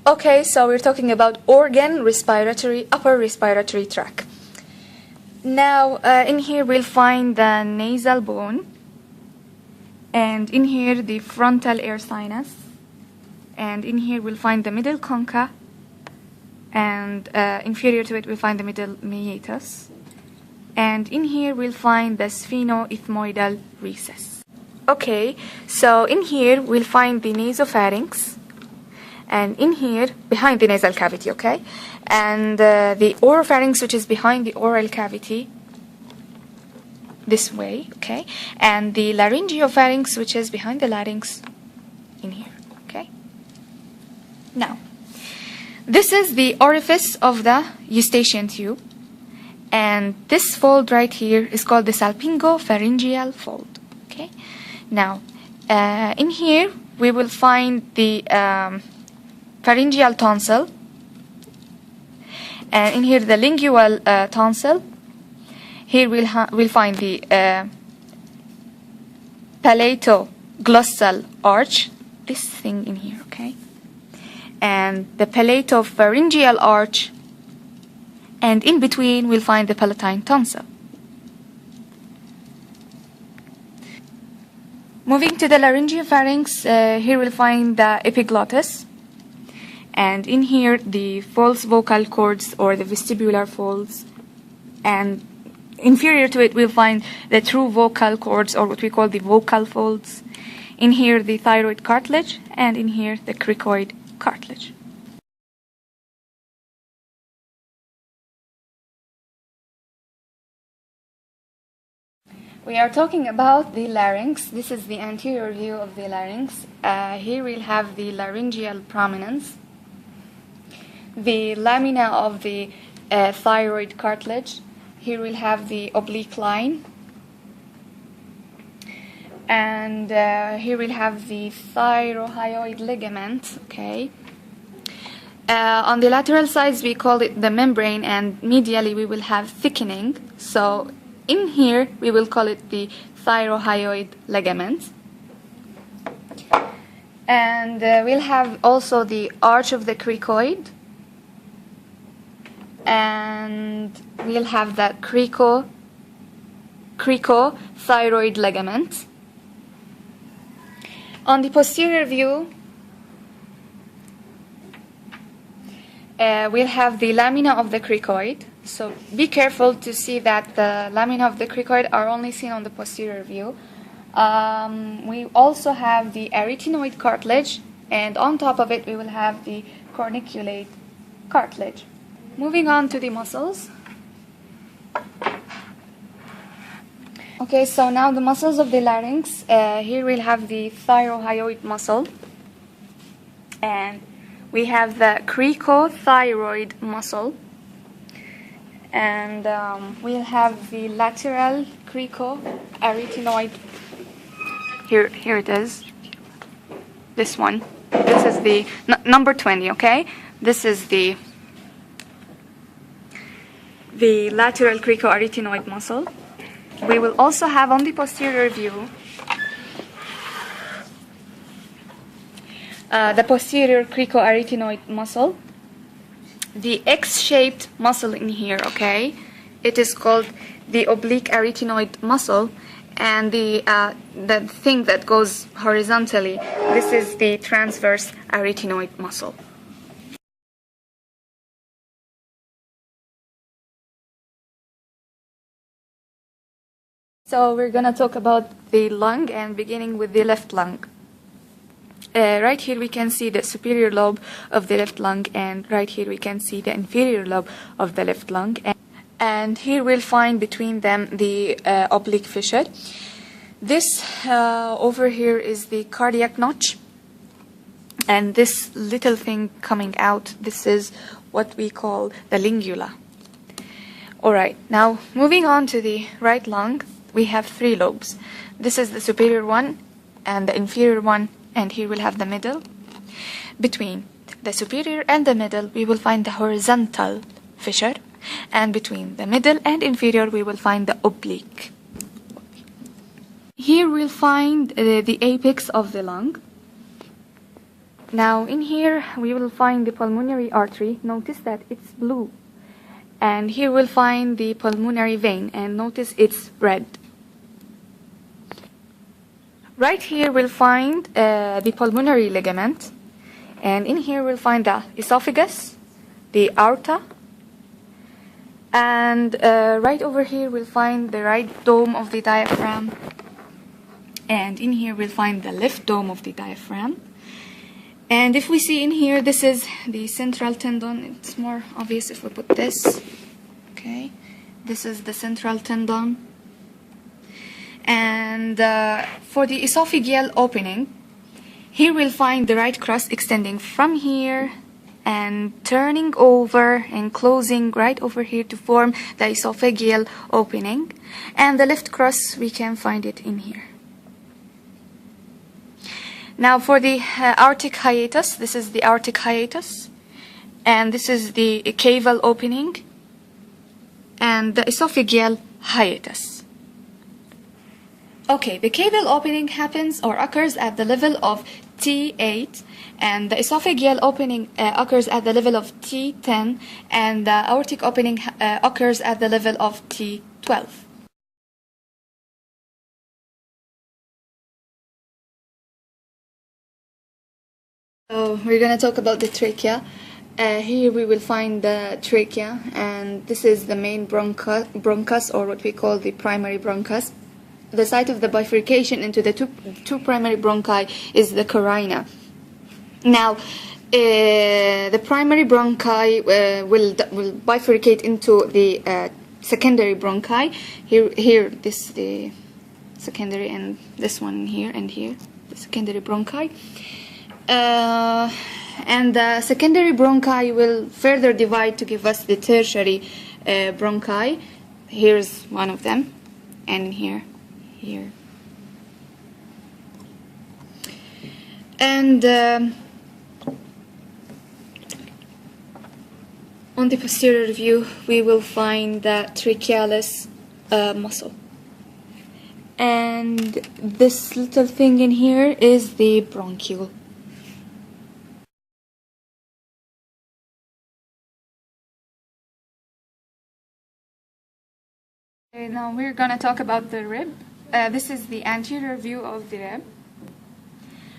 Okay, so we're talking about organ, respiratory, upper respiratory tract. Now, in here we'll find the nasal bone, and in here the frontal air sinus, and in here we'll find the middle concha, and inferior to it we'll find the middle meatus, and in here we'll find the sphenoethmoidal recess. Okay, so in here we'll find the nasopharynx, and in here behind the nasal cavity, okay, and the oropharynx, which is behind the oral cavity this way, okay, and the laryngopharynx, which is behind the larynx in here, okay. Now, this is the orifice of the eustachian tube, and this fold right here is called the salpingopharyngeal fold, okay. Now, in here we will find the pharyngeal tonsil, and in here the lingual tonsil. Here we'll find the palatoglossal arch, this thing in here, okay, and the palatopharyngeal arch, and in between we'll find the palatine tonsil. Moving to the laryngopharynx, here we'll find the epiglottis, and in here the false vocal cords or the vestibular folds, and inferior to it we'll find the true vocal cords, or what we call the vocal folds. In here the thyroid cartilage, and in here the cricoid cartilage. We are talking about the larynx. This is the anterior view of the larynx. Here we'll have the laryngeal prominence, the lamina of the thyroid cartilage. Here we'll have the oblique line, and here we'll have the thyrohyoid ligament, okay. On the lateral sides we call it the membrane, and medially we will have thickening, so in here we will call it the thyrohyoid ligament. And we'll have also the arch of the cricoid, and we'll have that cricothyroid ligament. On the posterior view, we'll have the lamina of the cricoid. So be careful to see that the lamina of the cricoid are only seen on the posterior view. We also have the arytenoid cartilage, and on top of it we will have the corniculate cartilage. Moving on to the muscles. Okay, so now the muscles of the larynx. Here we'll have the thyrohyoid muscle, and we have the cricothyroid muscle, and we'll have the lateral cricoarytenoid. Here it is. This one. This is the number 20. Okay, this is the lateral cricoarytenoid muscle. We will also have on the posterior view the posterior cricoarytenoid muscle, the X-shaped muscle in here, okay? It is called the oblique arytenoid muscle, and the thing that goes horizontally, this is the transverse arytenoid muscle. So we're gonna talk about the lung, and beginning with the left lung. Right here we can see the superior lobe of the left lung, and right here we can see the inferior lobe of the left lung, and here we'll find between them the oblique fissure. This over here is the cardiac notch, and this little thing coming out, this is what we call the lingula. Alright, now moving on to the right lung, we have three lobes. This is the superior one and the inferior one, and here we'll have the middle. Between the superior and the middle we will find the horizontal fissure, and between the middle and inferior we will find the oblique. Here we'll find the apex of the lung, Now in here we will find the pulmonary artery. Notice that it's blue. And here we'll find the pulmonary vein, and notice it's red. Right here we'll find the pulmonary ligament, and in here we'll find the esophagus, the aorta, and right over here we'll find the right dome of the diaphragm, and in here we'll find the left dome of the diaphragm. And if we see in here, this is the central tendon. It's more obvious if we put this. Okay, this is the central tendon. And for the esophageal opening, here we'll find the right cross extending from here and turning over and closing right over here to form the esophageal opening. And the left cross, we can find it in here. Now for the aortic hiatus, this is the aortic hiatus, and this is the caval opening, and the esophageal hiatus. Okay, the caval opening happens or occurs at the level of T8, and the esophageal opening occurs at the level of T10, and the aortic opening occurs at the level of T12. So we're going to talk about the trachea. Here we will find the trachea, and this is the main bronchus, or what we call the primary bronchus. The site of the bifurcation into the two primary bronchi is the carina. Now, the primary bronchi will bifurcate into the secondary bronchi. Here, this the secondary, and this one here and here, the secondary bronchi. And the secondary bronchi will further divide to give us the tertiary bronchi. Here's one of them, and here. And on the posterior view, we will find the trachealis muscle. And this little thing in here is the bronchiole. Okay, now we're going to talk about the rib. This is the anterior view of the rib.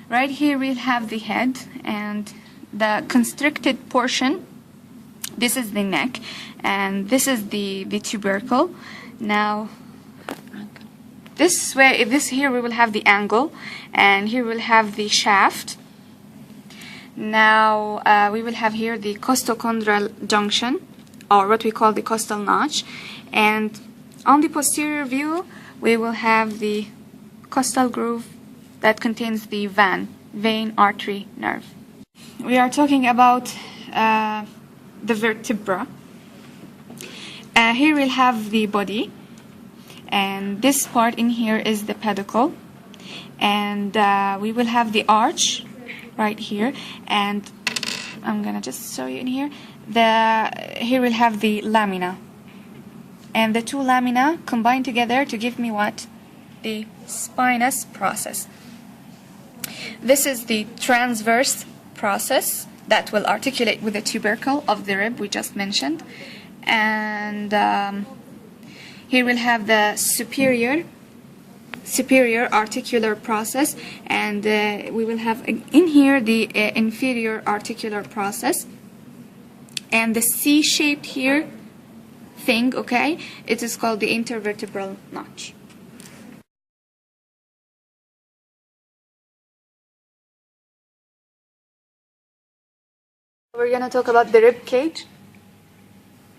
Right here we'll have the head and the constricted portion. This is the neck, and this is the tubercle. Now, this here we will have the angle, and here we'll have the shaft. Now we will have here the costochondral junction, or what we call the costal notch, and on the posterior view we will have the costal groove that contains the vein, artery, nerve. We are talking about the vertebra. Here we'll have the body, and this part in here is the pedicle, and we will have the arch right here, and I'm gonna just show you in here. Here we'll have the lamina, and the two lamina combine together to give me what? The spinous process. This is the transverse process that will articulate with the tubercle of the rib we just mentioned, and here we'll have the superior articular process, and we will have in here the inferior articular process, and the C-shaped here thing, okay, it is called the intervertebral notch. We're going to talk about the rib cage.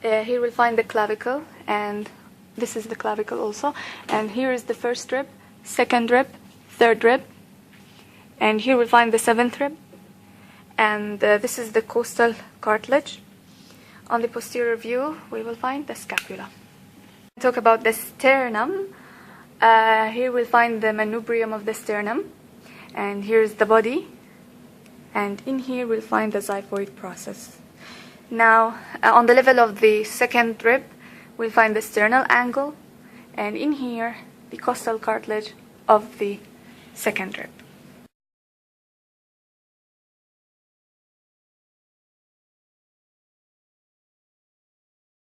Here we'll find the clavicle, and this is the clavicle also, and here is the first rib, second rib, third rib, and here we'll find the seventh rib, and this is the costal cartilage. On the posterior view we will find the scapula. Talk about the sternum. Here we'll find the manubrium of the sternum, and here's the body, and in here we'll find the xiphoid process. Now on the level of the second rib we'll find the sternal angle, and in here the costal cartilage of the second rib.